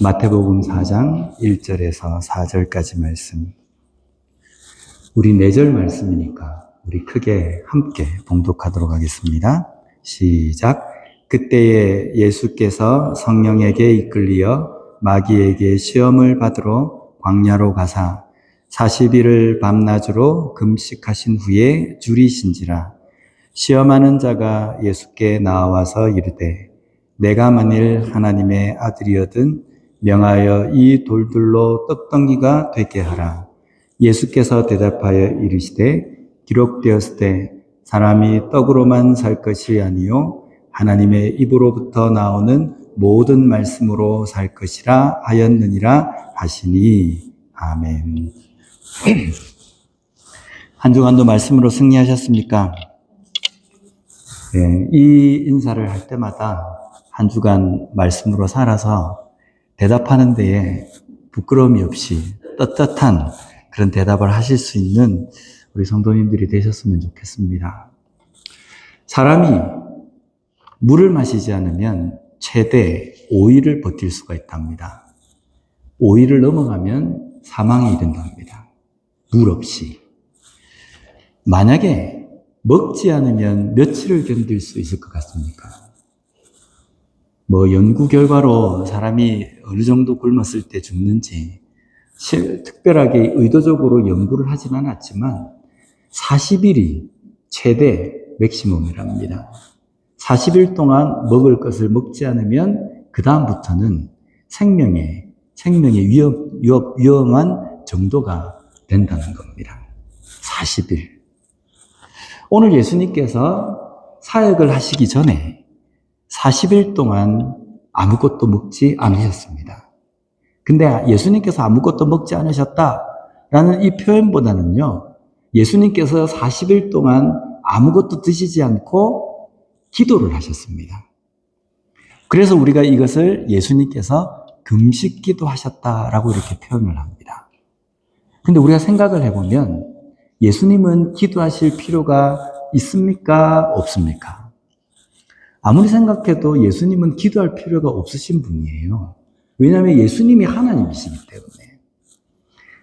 마태복음 4장 1절에서 4절까지 말씀. 우리 4절 말씀이니까 우리 크게 함께 봉독하도록 하겠습니다. 시작. 그때에 예수께서 성령에게 이끌리어 마귀에게 시험을 받으러 광야로 가사 40일을 밤낮으로 금식하신 후에 줄이신지라. 시험하는 자가 예수께 나와서 이르되 내가 만일 하나님의 아들이거든 명하여 이 돌들로 떡덩이가 되게 하라. 예수께서 대답하여 이르시되 기록되었으되 사람이 떡으로만 살 것이 아니요 하나님의 입으로부터 나오는 모든 말씀으로 살 것이라 하였느니라 하시니. 아멘. 한 주간도 말씀으로 승리하셨습니까? 네, 이 인사를 할 때마다 한 주간 말씀으로 살아서 대답하는 데에 부끄러움이 없이 떳떳한 그런 대답을 하실 수 있는 우리 성도님들이 되셨으면 좋겠습니다. 사람이 물을 마시지 않으면 최대 5일을 버틸 수가 있답니다. 5일을 넘어가면 사망에 이른답니다. 물 없이. 만약에 먹지 않으면 며칠을 견딜 수 있을 것 같습니까? 연구 결과로 사람이 어느 정도 굶었을 때 죽는지 특별하게 의도적으로 연구를 하진 않았지만 40일이 최대 맥시멈이랍니다. 40일 동안 먹을 것을 먹지 않으면 그 다음부터는 생명의 위험한 정도가 된다는 겁니다. 40일. 오늘 예수님께서 사역을 하시기 전에 40일 동안 아무것도 먹지 않으셨습니다. 근데 예수님께서 아무것도 먹지 않으셨다라는 이 표현보다는요, 예수님께서 40일 동안 아무것도 드시지 않고 기도를 하셨습니다. 그래서 우리가 이것을 예수님께서 금식 기도하셨다라고 이렇게 표현을 합니다. 근데 우리가 생각을 해보면 예수님은 기도하실 필요가 있습니까? 없습니까? 아무리 생각해도 예수님은 기도할 필요가 없으신 분이에요. 왜냐하면 예수님이 하나님이시기 때문에.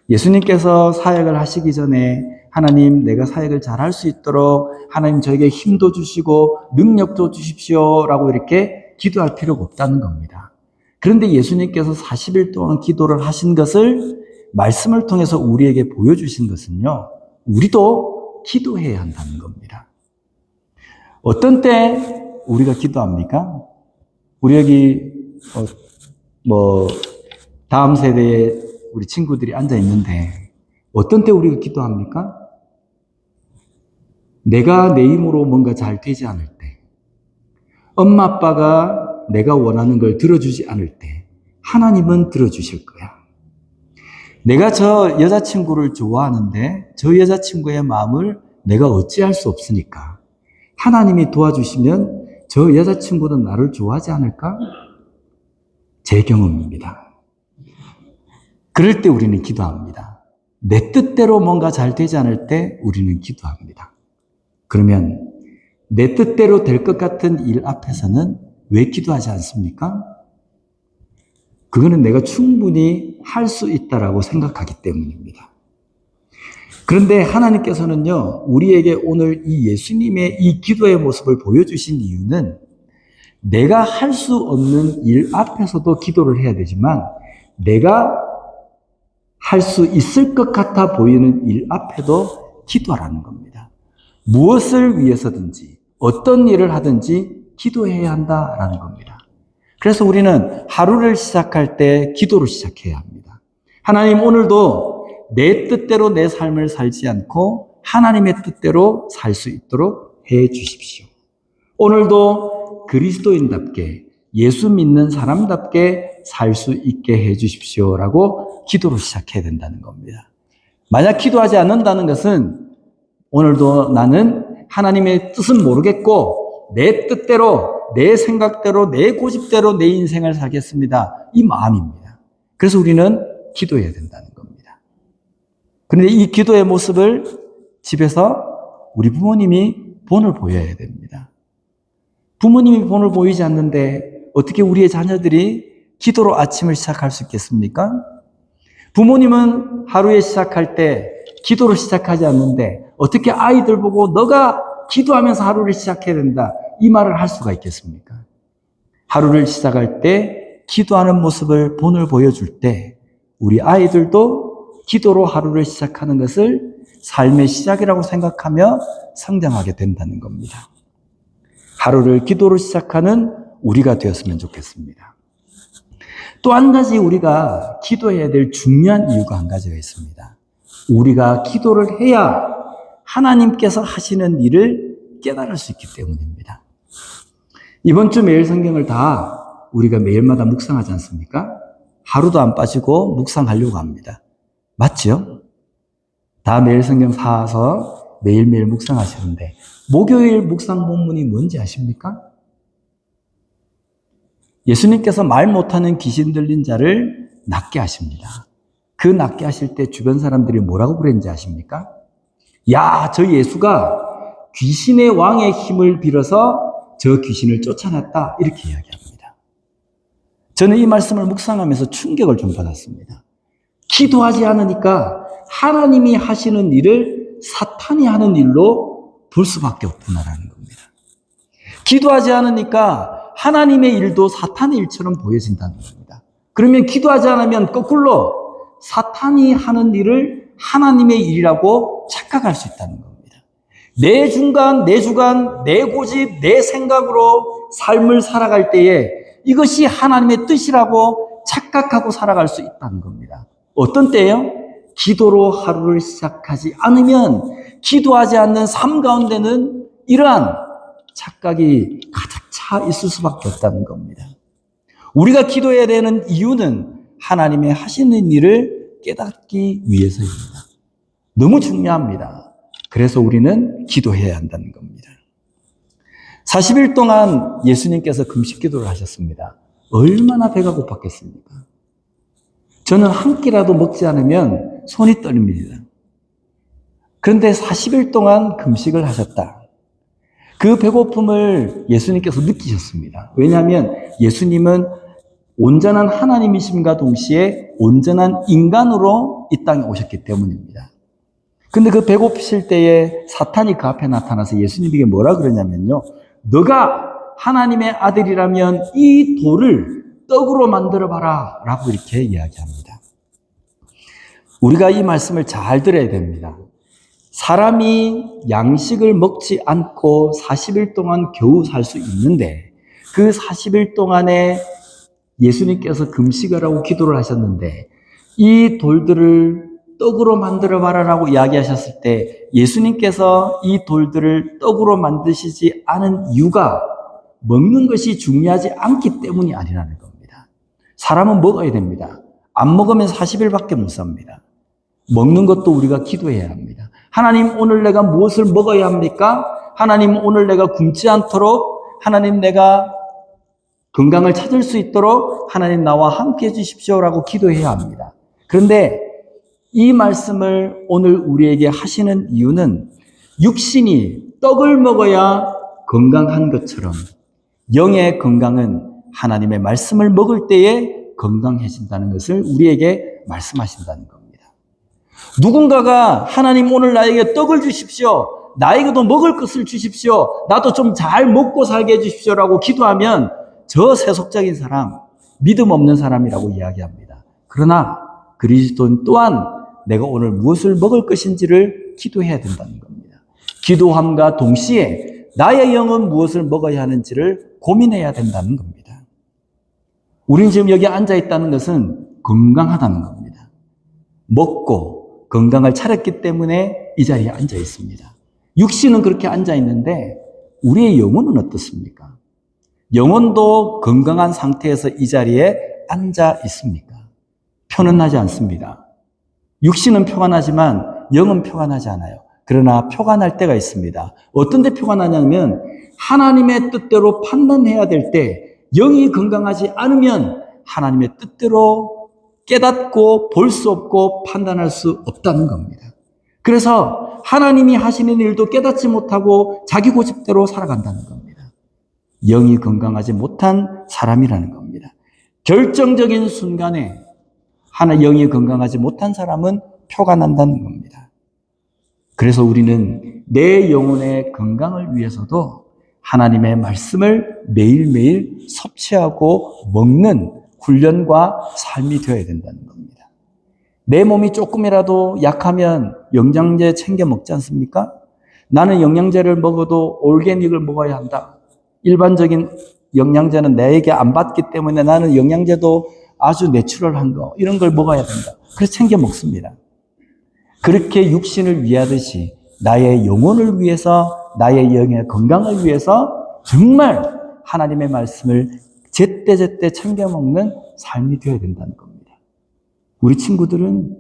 예수님께서 사역을 하시기 전에 하나님, 내가 사역을 잘할 수 있도록 하나님 저에게 힘도 주시고 능력도 주십시오 라고 이렇게 기도할 필요가 없다는 겁니다. 그런데 예수님께서 40일 동안 기도를 하신 것을 말씀을 통해서 우리에게 보여주신 것은요, 우리도 기도해야 한다는 겁니다. 어떤 때 우리가 기도합니까? 우리 여기 다음 세대의 우리 친구들이 앉아 있는데 어떤 때 우리가 기도합니까? 내가 내 힘으로 뭔가 잘 되지 않을 때, 엄마 아빠가 내가 원하는 걸 들어주지 않을 때 하나님은 들어주실 거야. 내가 저 여자친구를 좋아하는데 저 여자친구의 마음을 내가 어찌할 수 없으니까 하나님이 도와주시면 저 여자친구는 나를 좋아하지 않을까? 제 경험입니다. 그럴 때 우리는 기도합니다. 내 뜻대로 뭔가 잘 되지 않을 때 우리는 기도합니다. 그러면 내 뜻대로 될 것 같은 일 앞에서는 왜 기도하지 않습니까? 그거는 내가 충분히 할 수 있다라고 생각하기 때문입니다. 그런데 하나님께서는요, 우리에게 오늘 이 예수님의 이 기도의 모습을 보여주신 이유는 내가 할 수 없는 일 앞에서도 기도를 해야 되지만 내가 할 수 있을 것 같아 보이는 일 앞에도 기도하라는 겁니다. 무엇을 위해서든지 어떤 일을 하든지 기도해야 한다라는 겁니다. 그래서 우리는 하루를 시작할 때 기도로 시작해야 합니다. 하나님, 오늘도 내 뜻대로 내 삶을 살지 않고 하나님의 뜻대로 살 수 있도록 해 주십시오. 오늘도 그리스도인답게 예수 믿는 사람답게 살 수 있게 해 주십시오라고 기도로 시작해야 된다는 겁니다. 만약 기도하지 않는다는 것은 오늘도 나는 하나님의 뜻은 모르겠고 내 뜻대로 내 생각대로 내 고집대로 내 인생을 살겠습니다. 이 마음입니다. 그래서 우리는 기도해야 된다는 겁니다. 그런데 이 기도의 모습을 집에서 우리 부모님이 본을 보여야 됩니다. 부모님이 본을 보이지 않는데 어떻게 우리의 자녀들이 기도로 아침을 시작할 수 있겠습니까? 부모님은 하루에 시작할 때 기도로 시작하지 않는데 어떻게 아이들 보고 너가 기도하면서 하루를 시작해야 된다 이 말을 할 수가 있겠습니까? 하루를 시작할 때 기도하는 모습을 본을 보여줄 때 우리 아이들도 기도로 하루를 시작하는 것을 삶의 시작이라고 생각하며 성장하게 된다는 겁니다. 하루를 기도로 시작하는 우리가 되었으면 좋겠습니다. 또 한 가지 우리가 기도해야 될 중요한 이유가 한 가지가 있습니다. 우리가 기도를 해야 하나님께서 하시는 일을 깨달을 수 있기 때문입니다. 이번 주 매일 성경을 다 우리가 매일마다 묵상하지 않습니까? 하루도 안 빠지고 묵상하려고 합니다. 맞죠? 다 매일 성경 사서 매일매일 묵상하시는데 목요일 묵상 본문이 뭔지 아십니까? 예수님께서 말 못하는 귀신 들린 자를 낫게 하십니다. 그 낫게 하실 때 주변 사람들이 뭐라고 그랬는지 아십니까? 야, 저 예수가 귀신의 왕의 힘을 빌어서 저 귀신을 쫓아냈다. 이렇게 이야기합니다. 저는 이 말씀을 묵상하면서 충격을 좀 받았습니다. 기도하지 않으니까 하나님이 하시는 일을 사탄이 하는 일로 볼 수밖에 없구나라는 겁니다. 기도하지 않으니까 하나님의 일도 사탄의 일처럼 보여진다는 겁니다. 그러면 기도하지 않으면 거꾸로 사탄이 하는 일을 하나님의 일이라고 착각할 수 있다는 겁니다. 내 중간, 내 주관, 내 고집, 내 생각으로 삶을 살아갈 때에 이것이 하나님의 뜻이라고 착각하고 살아갈 수 있다는 겁니다. 어떤 때예요? 기도로 하루를 시작하지 않으면 기도하지 않는 삶 가운데는 이러한 착각이 가득 차 있을 수밖에 없다는 겁니다. 우리가 기도해야 되는 이유는 하나님의 하시는 일을 깨닫기 위해서입니다. 너무 중요합니다. 그래서 우리는 기도해야 한다는 겁니다. 40일 동안 예수님께서 금식 기도를 하셨습니다. 얼마나 배가 고팠겠습니까? 저는 한 끼라도 먹지 않으면 손이 떨립니다. 그런데 40일 동안 금식을 하셨다. 그 배고픔을 예수님께서 느끼셨습니다. 왜냐하면 예수님은 온전한 하나님이심과 동시에 온전한 인간으로 이 땅에 오셨기 때문입니다. 근데 그 배고프실 때에 사탄이 그 앞에 나타나서 예수님에게 뭐라 그러냐면요. 너가 하나님의 아들이라면 이 돌을 떡으로 만들어봐라 라고 이렇게 이야기합니다. 우리가 이 말씀을 잘 들어야 됩니다. 사람이 양식을 먹지 않고 40일 동안 겨우 살 수 있는데 그 40일 동안에 예수님께서 금식을 하고 기도를 하셨는데 이 돌들을 떡으로 만들어 봐라라고 이야기하셨을 때 예수님께서 이 돌들을 떡으로 만드시지 않은 이유가 먹는 것이 중요하지 않기 때문이 아니라는 겁니다. 사람은 먹어야 됩니다. 안 먹으면 40일밖에 못 삽니다. 먹는 것도 우리가 기도해야 합니다. 하나님 오늘 내가 무엇을 먹어야 합니까? 하나님 오늘 내가 굶지 않도록 하나님 내가 건강을 찾을 수 있도록 하나님 나와 함께 해주십시오라고 기도해야 합니다. 그런데 이 말씀을 오늘 우리에게 하시는 이유는 육신이 떡을 먹어야 건강한 것처럼 영의 건강은 하나님의 말씀을 먹을 때에 건강해진다는 것을 우리에게 말씀하신다는 겁니다. 누군가가 하나님 오늘 나에게 떡을 주십시오. 나에게도 먹을 것을 주십시오. 나도 좀 잘 먹고 살게 해주십시오라고 기도하면 저 세속적인 사람, 믿음 없는 사람이라고 이야기합니다. 그러나 그리스도인 또한 내가 오늘 무엇을 먹을 것인지를 기도해야 된다는 겁니다. 기도함과 동시에 나의 영은 무엇을 먹어야 하는지를 고민해야 된다는 겁니다. 우린 지금 여기 앉아 있다는 것은 건강하다는 겁니다. 먹고 건강을 차렸기 때문에 이 자리에 앉아 있습니다. 육신은 그렇게 앉아 있는데 우리의 영혼은 어떻습니까? 영혼도 건강한 상태에서 이 자리에 앉아 있습니까? 표는 나지 않습니다. 육신은 표가 나지만 영은 표가 나지 않아요. 그러나 표가 날 때가 있습니다. 어떤 데 표가 나냐면 하나님의 뜻대로 판단해야 될 때 영이 건강하지 않으면 하나님의 뜻대로 깨닫고 볼 수 없고 판단할 수 없다는 겁니다. 그래서 하나님이 하시는 일도 깨닫지 못하고 자기 고집대로 살아간다는 겁니다. 영이 건강하지 못한 사람이라는 겁니다. 결정적인 순간에 하나 영이 건강하지 못한 사람은 표가 난다는 겁니다. 그래서 우리는 내 영혼의 건강을 위해서도 하나님의 말씀을 매일매일 섭취하고 먹는 훈련과 삶이 되어야 된다는 겁니다. 내 몸이 조금이라도 약하면 영양제 챙겨 먹지 않습니까? 나는 영양제를 먹어도 올게닉을 먹어야 한다. 일반적인 영양제는 내게 안 받기 때문에 나는 영양제도 아주 내추럴한 거, 이런 걸 먹어야 된다. 그래서 챙겨 먹습니다. 그렇게 육신을 위하듯이 나의 영혼을 위해서, 나의 영의 건강을 위해서 정말 하나님의 말씀을 제때제때 챙겨 먹는 삶이 되어야 된다는 겁니다. 우리 친구들은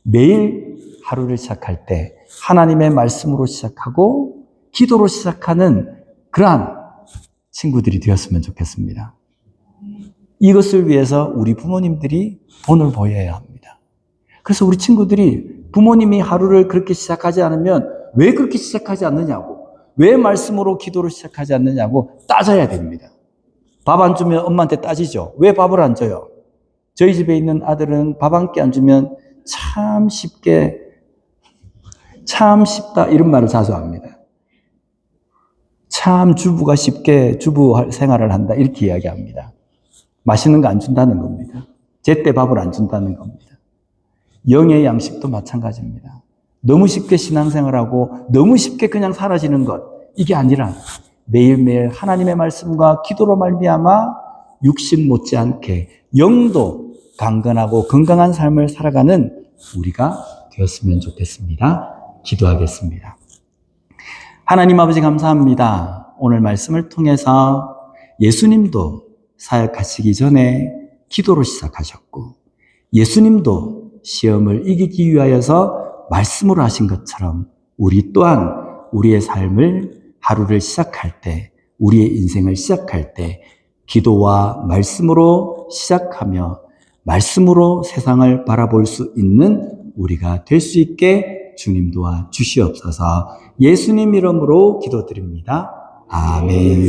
매일 하루를 시작할 때 하나님의 말씀으로 시작하고 기도로 시작하는 그러한 친구들이 되었으면 좋겠습니다. 이것을 위해서 우리 부모님들이 본을 보여야 합니다. 그래서 우리 친구들이 부모님이 하루를 그렇게 시작하지 않으면 왜 그렇게 시작하지 않느냐고, 왜 말씀으로 기도로 시작하지 않느냐고 따져야 됩니다. 밥 안 주면 엄마한테 따지죠. 왜 밥을 안 줘요? 저희 집에 있는 아들은 밥 한 끼 안 주면 참 쉽다 이런 말을 자주 합니다. 참 주부가 쉽게 주부 생활을 한다 이렇게 이야기합니다. 맛있는 거 안 준다는 겁니다. 제때 밥을 안 준다는 겁니다. 영의 양식도 마찬가지입니다. 너무 쉽게 신앙생활하고 너무 쉽게 그냥 사라지는 것, 이게 아니라 매일매일 하나님의 말씀과 기도로 말미암아 육신 못지않게 영도 강건하고 건강한 삶을 살아가는 우리가 되었으면 좋겠습니다. 기도하겠습니다. 하나님 아버지 감사합니다. 오늘 말씀을 통해서 예수님도 사역하시기 전에 기도로 시작하셨고, 예수님도 시험을 이기기 위하여서 말씀으로 하신 것처럼 우리 또한 우리의 삶을, 하루를 시작할 때, 우리의 인생을 시작할 때 기도와 말씀으로 시작하며 말씀으로 세상을 바라볼 수 있는 우리가 될 수 있게 주님 도와 주시옵소서. 예수님 이름으로 기도드립니다. 아멘.